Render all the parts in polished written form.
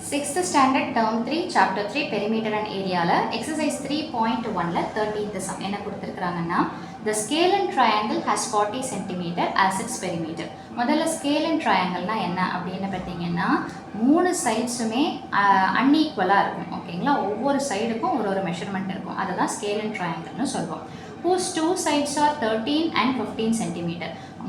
6th standard term 3 chapter 3 perimeter and area exercise 3.1 13th sum என்ன கொடுத்திருக்காங்கன்னா the scalene triangle has 40 cm as its perimeter. முதல்ல scalene triangle னா என்ன அப்படினு பாத்தீங்கன்னா மூணு சைட்ஸுமே அன்ஈக்குவலா இருக்கும். ஓகேங்களா? ஒவ்வொரு சைடுக்கும் ஒரு மெஷர்மென்ட் இருக்கும். அதுதான் scalene triangle னு சொல்றோம். whose two sides are 13 and 15 cm.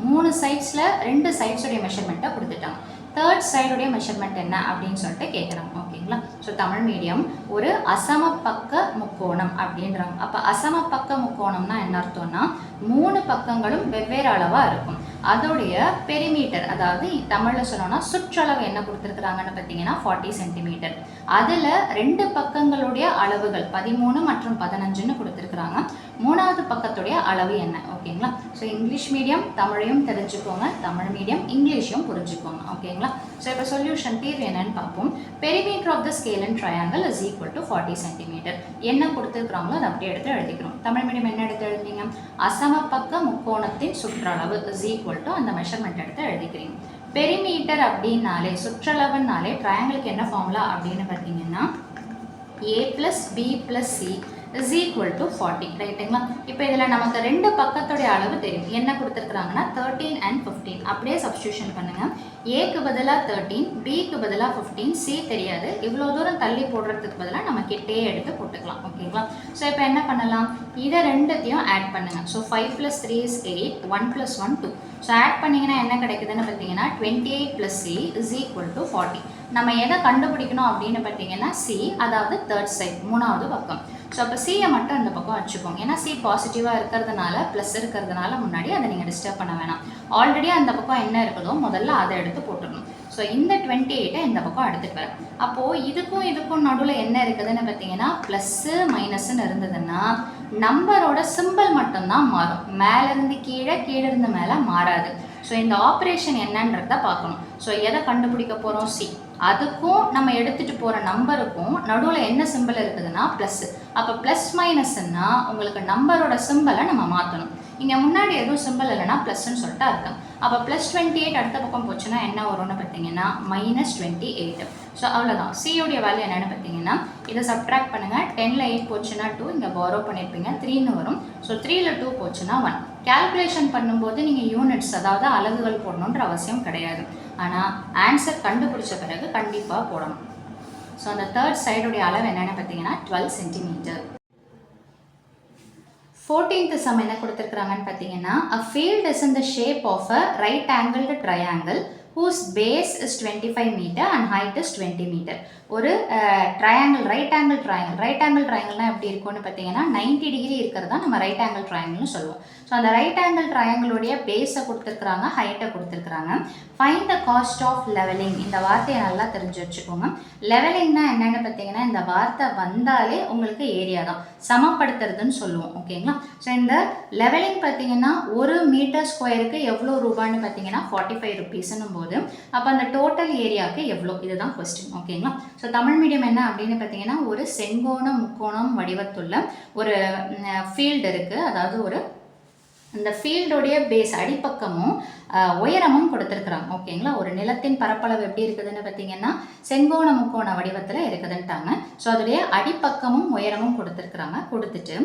மூணு சைட்ஸ்ல ரெண்டு சைட்ஸ் உடைய மெஷர்மென்ட்டை கொடுத்துட்டாங்க. தேர்ட் சைடுடைய மெஷர்மெண்ட் என்ன அப்படின்னு சொல்லிட்டு கேட்குறாங்க. ஓகேங்களா? ஸோ தமிழ் மீடியம் ஒரு அசமபக்க முக்கோணம் அப்படின்றாங்க. அப்போ அசமபக்க முக்கோணம்னா என்ன அர்த்தம்னா மூணு பக்கங்களும் வெவ்வேறு அளவாக இருக்கும். அதோடைய பெரிமீட்டர், அதாவது தமிழில் சொல்லணும்னா சுற்றளவு என்ன கொடுத்துருக்குறாங்கன்னு பார்த்தீங்கன்னா 40 சென்டிமீட்டர். அதில் ரெண்டு பக்கங்களுடைய அளவுகள் 13 மற்றும் 15ன்னு கொடுத்துருக்குறாங்க. மூணாவது பக்கத்துடைய அளவு என்ன? ஓகேங்களா? ஸோ இங்கிலீஷ் மீடியம் தமிழையும் தெரிஞ்சுக்கோங்க, தமிழ் மீடியம் இங்கிலீஷையும் புரிஞ்சுக்கோங்க. ஓகேங்களா? ஸோ இப்போ சொல்யூஷன் தீர்வு என்னன்னு பார்ப்போம். Perimeter of the scalene triangle is equal to 40 centimetre. என்ன கொடுத்துருக்குறாங்களோ அதை அப்படியே எடுத்து எழுதிக்கிறோம். தமிழ் மீடியம் என்ன எடுத்து எழுதினீங்க? அசமபக்க முக்கோணத்தின் சுற்றளவு இஸ் ஈக்குவல் டு அந்த மெஷர்மெண்ட் எடுத்து எழுதிக்கிறீங்க. பெரிமீட்டர் அப்படின்னாலே சுற்றளவுனாலே ட்ரையாங்கிளுக்கு என்ன ஃபார்முலா அப்படின்னு பார்த்தீங்கன்னா a + b + c is equal to 40. ரைட்டுங்களா? இப்போ இதில் நமக்கு ரெண்டு பக்கத்துடைய அளவு தெரியும். என்ன கொடுத்துருக்குறாங்கன்னா 13 and 15. அப்படியே சப்ஸ்டியூஷன் பண்ணுங்கள். ஏக்கு பதிலாக 13, பிக்கு பதிலாக 15, சி தெரியாது. இவ்வளோ தூரம் தள்ளி போடுறதுக்கு பதிலாக நம்ம கிட்டே எடுத்து போட்டுக்கலாம். ஓகேங்களா? ஸோ இப்போ என்ன பண்ணலாம்? இதை ரெண்டுத்தையும் ஆட் பண்ணுங்கள். So 5 + 3 is 8, 1 + 1 2. ஸோ ஆட் பண்ணிங்கன்னா என்ன கிடைக்குதுன்னு பார்த்தீங்கன்னா 28 + c is equal to 40. நம்ம எதை கண்டுபிடிக்கணும் அப்படின்னு பார்த்தீங்கன்னா சி, அதாவது தேர்ட் சைட், மூணாவது பக்கம். ஸோ அப்போ சியை மட்டும் அந்த பக்கம் வச்சுக்கோங்க. ஏன்னா சி பாசிட்டிவாக இருக்கிறதுனால ப்ளஸ் இருக்கிறதுனால முன்னாடி அதை நீங்கள் டிஸ்டர்ப் பண்ண வேணாம். ஆல்ரெடி அந்த பக்கம் என்ன இருக்குதோ முதல்ல அதை எடுத்து போட்டுடணும். ஸோ இந்த 28 இந்த பக்கம் எடுத்துகிட்டு வரேன். அப்போது இதுக்கும் நடுவில் என்ன இருக்குதுன்னு பார்த்தீங்கன்னா ப்ளஸ்ஸு மைனஸ்ன்னு இருந்ததுன்னா நம்பரோட சிம்பிள் மட்டும்தான் மாறும். மேலேருந்து கீழே, கீழேருந்து மேலே மாறாது. ஸோ இந்த ஆப்ரேஷன் என்னன்றத பார்க்கணும். ஸோ எதை கண்டுபிடிக்க போகிறோம்? சி. அதுக்கும் நம்ம எடுத்துகிட்டு போகிற நம்பருக்கும் நடுவில் என்ன சிம்பிள் இருக்குதுன்னா ப்ளஸ்ஸு. அப்போ ப்ளஸ் மைனஸ்ன்னா உங்களுக்கு நம்பரோட சிம்பிளை நம்ம மாற்றணும். இங்கே முன்னாடி எதுவும் சிம்பிள் இல்லைன்னா ப்ளஸ்ன்னு சொல்லிட்டு அர்த்தம். அப்போ +28 அடுத்த பக்கம் போச்சுன்னா என்ன வரும்னு பார்த்தீங்கன்னா -28. ஸோ அவ்வளோதான். சியோடைய வேல்யூ என்னென்னு பார்த்தீங்கன்னா இதை சப்ட்ராக்ட் பண்ணுங்கள். 10ல் 8 போச்சுன்னா 2, இங்கே பாரோ பண்ணியிருப்பீங்க 3ன்னு வரும். ஸோ 3ல் 2 போச்சுன்னா 1. கேல்குலேஷன் பண்ணும்போது நீங்கள் யூனிட்ஸ், அதாவது அலகுகள் போடணுன்ற அவசியம் கிடையாது. ஆனால் ஆன்சர் கண்டுபிடிச்ச பிறகு கண்டிப்பாக போடணும். ஸோ அந்த தேர்ட் சைடுடைய அளவு என்னென்னு பார்த்தீங்கன்னா 12 சென்டிமீட்டர். 14th sum என்ன கொடுத்துருக்குறாங்கன்னு பார்த்தீங்கன்னா a field is in the shape of a right angled triangle whose base is 25 meter and height is 20 meter. ஒரு ட்ரையாங்கிள், ரைட் ஆங்கிள் ட்ரையாங்கிள்னா எப்படி இருக்கும்னு பார்த்தீங்கன்னா 90 டிகிரி இருக்கிறது தான் நம்ம ரைட் ஆங்கிள் ட்ரையாங்கிள்னு சொல்லுவோம். ஸோ அந்த ரைட் ஆங்கிள் ட்ரையாங்கிளுடைய பேஸை கொடுத்துருக்குறாங்க, ஹைட்டை கொடுத்துருக்குறாங்க. Find the cost of levelling. இந்த வார்த்தையை நல்லா தெரிஞ்சு வச்சுக்கோங்க. லெவலிங்னா என்னென்னு பார்த்தீங்கன்னா இந்த வார்த்தை வந்தாலே உங்களுக்கு ஏரியா தான், சமப்படுத்துறதுன்னு சொல்லுவோம். ஓகேங்களா? ஸோ இந்த லெவலிங் பார்த்தீங்கன்னா 1 மீட்டர் ஸ்கொயருக்கு எவ்வளோ ரூபான்னு பார்த்தீங்கன்னா 45 ருபீஸ்ன்னும் போது அப்போ அந்த டோட்டல் ஏரியாவுக்கு எவ்வளோ, இதுதான் கொஸ்டின். ஓகேங்களா? ஸோ தமிழ் மீடியம் என்ன அப்படின்னு பார்த்தீங்கன்னா ஒரு செங்கோணம் முக்கோணம் வடிவத்துள்ள ஒரு ஃபீல்டு இருக்குது. அதாவது ஒரு இந்த ஃபீல்டோடைய பேஸ் அடிப்பக்கமும் உயரமும் கொடுத்துருக்குறாங்க. ஓகேங்களா? ஒரு நிலத்தின் பரப்பளவு எப்படி இருக்குதுன்னு பார்த்தீங்கன்னா செங்கோண முக்கோண வடிவத்தில் இருக்குதுன்ட்டாங்க. ஸோ அதோடைய அடிப்பக்கமும் உயரமும் கொடுத்துருக்குறாங்க. கொடுத்துட்டு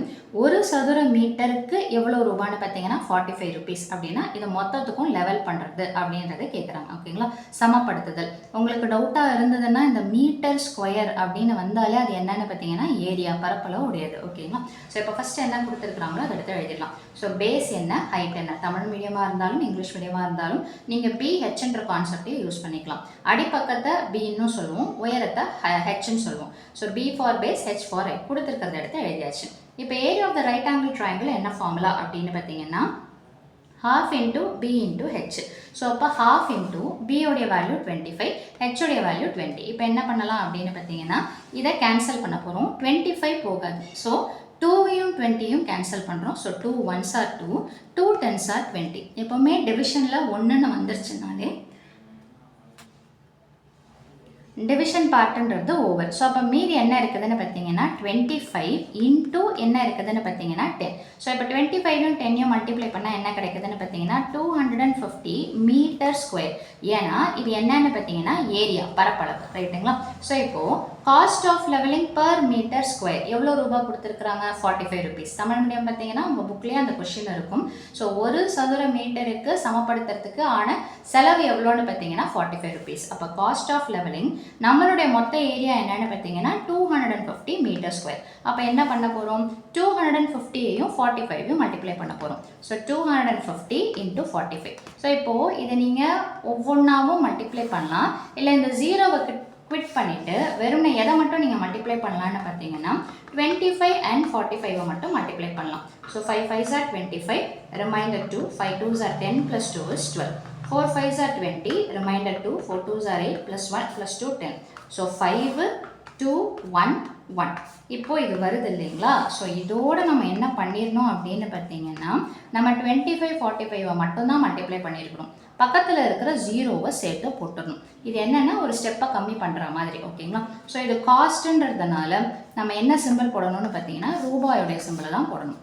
ஒரு சதுர மீட்டருக்கு எவ்வளோ ரூபான்னு பார்த்தீங்கன்னா 45 ருபீஸ். அப்படின்னா இது மொத்தத்துக்கும் லெவல் பண்ணுறது அப்படின்றத கேட்குறாங்க. ஓகேங்களா? சமப்படுத்துதல். உங்களுக்கு டவுட்டாக இருந்ததுன்னா இந்த மீட்டர் ஸ்கொயர் அப்படின்னு வந்தாலே அது என்னென்னு பார்த்தீங்கன்னா ஏரியா, பரப்பளவு உடையது. ஓகேங்களா? ஸோ இப்போ ஃபஸ்ட்டு என்ன கொடுத்துருக்குறாங்களோ அதை எடுத்து எழுதிடலாம். ஸோ பேஸ் என்ன, ஹைட் என்ன, தமிழ் மீடியமாக இருந்தாலும் இங்கிலீஷ் மீடியமாக இருந்தாலும் நீங்கள் BHன்ற கான்செப்டையும் யூஸ் பண்ணிக்கலாம். அடிப்பக்கத்தை பின்னு சொல்லுவோம், உயரத்தை ஹெச்ன்னு சொல்லுவோம். So B for base, H for height கொடுத்துருக்கிறத எடுத்து எழுதியாச்சு. இப்போ area of the right angle triangle என்ன ஃபார்முலா அப்படின்னு பார்த்தீங்கன்னா ½ into B into H. So அப்போ ½ into B உடைய வேல்யூ 25, H உடைய வேல்யூ 20. இப்போ என்ன பண்ணலாம் அப்படின்னு பார்த்தீங்கன்னா இதை கேன்சல் பண்ண போகிறோம். 25 போகாது. ஸோ 2யும் 20யும் கேன்சல் பண்ணுறோம். So 2 1s are 2, 2 10s are 20. எப்போவுமே டிவிஷனில் 1ன்னு வந்துருச்சுனாலே டிவிஷன் பார்ட்டுன்றது ஓவர். ஸோ அப்போ மீதி என்ன இருக்குதுன்னு பார்த்தீங்கன்னா 25 இன்டூ என்ன இருக்குதுன்னு பார்த்தீங்கன்னா 10. ஸோ இப்போ 25யும் 10யும் மல்டிப்ளை பண்ணால் என்ன கிடைக்குதுன்னு பார்த்தீங்கன்னா 250 மீட்டர் ஸ்கொயர். ஏன்னா இது என்னன்னு பார்த்தீங்கன்னா ஏரியா, பரப்பளவு, ரைட்டுங்களா? ஸோ இப்போது cost of levelling per metre square எவ்வளோ ரூபாய் கொடுத்துருக்குறாங்க? 45 ருபீஸ். தமிழ் மீடியம் பார்த்தீங்கன்னா உங்கள் புக்லேயே அந்த கொஷின் இருக்கும். ஸோ ஒரு சதுர மீட்டருக்கு சமப்படுத்துறதுக்கு ஆன செலவு எவ்வளோன்னு பார்த்தீங்கன்னா 45 ருபீஸ். அப்போ காஸ்ட் ஆஃப் லெவலிங் நம்மளுடைய மொத்த ஏரியா என்னன்னு பார்த்தீங்கன்னா 250 மீட்டர் ஸ்கொயர். அப்போ என்ன பண்ண போகிறோம்? 250யும் 45யும் மல்டிப்ளை பண்ண போகிறோம். So 250 into 45. ஸோ இப்போது இதை நீங்கள் ஒவ்வொன்றாவும் மல்டிப்ளை பண்ணலாம். இல்லை இந்த ஜீரோவை குவிட் பண்ணிவிட்டு வெறும்னே எதை மட்டும் நீங்கள் மல்டிப்ளை பண்ணலான்னு பார்த்தீங்கன்னா 25 and 45 மட்டும் மல்டிப்ளை பண்ணலாம். So 5 5s are 25, remainder 2, 5 2s are 10 plus 2 is 12. 4 5s are 20, remainder 2, 4 2s are 8 plus 1 plus 2 10. So 5 2 1 1. இப்போ இது வருது இல்லைங்களா? ஸோ இதோட நம்ம என்ன பண்ணிடணும் அப்படின்னு பார்த்தீங்கன்னா நம்ம 25 45 மட்டும்தான் மல்டிப்ளை பண்ணியிருக்கிறோம். பக்கத்தில் இருக்கிற ஜீரோவை சேர்த்து போட்டுடணும். இது என்னென்னா ஒரு ஸ்டெப்பை கம்மி பண்ணுற மாதிரி, ஓகேங்களா? ஸோ இது காஸ்ட்டுன்றதுனால நம்ம என்ன சிம்பிள் போடணும்னு பார்த்தீங்கன்னா ரூபாயோடைய சிம்பிளை தான் போடணும்.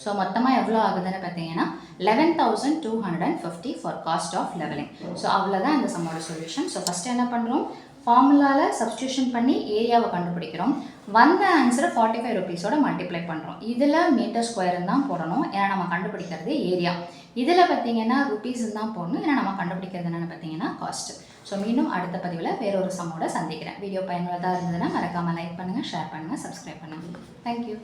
ஸோ மொத்தமாக எவ்வளோ ஆகுதுன்னு பார்த்தீங்கன்னா 11,250 for cost of levelling. So அவ்வளோதான் இந்த சம்மோட சொல்யூஷன். ஸோ ஃபஸ்ட்டு என்ன பண்ணுறோம்? ஃபார்முலாவில் சப்ஸ்டியூஷன் பண்ணி ஏரியாவை கண்டுபிடிக்கிறோம். வந்த ஆன்சரை 45 ருபீஸோட மல்டிப்ளை பண்ணுறோம். இதில் மீட்டர் ஸ்கொயர்னு தான் போடணும், ஏன்னா நம்ம கண்டுபிடிக்கிறது ஏரியா. இதில் பார்த்தீங்கன்னா ருபீஸ்ன்னு தான் போடணும், ஏன்னா நம்ம கண்டுபிடிக்கிறது என்னென்னு பார்த்தீங்கன்னா காஸ்ட். ஸோ மீண்டும் அடுத்த பதிவில் வேறொரு சம்மோட சந்திக்கிறேன். வீடியோ பயனுள்ளதாக இருந்ததுன்னா மறக்காமல் லைக் பண்ணுங்கள், ஷேர் பண்ணுங்கள், சப்ஸ்கிரைப் பண்ணுங்கள். தேங்க்யூ.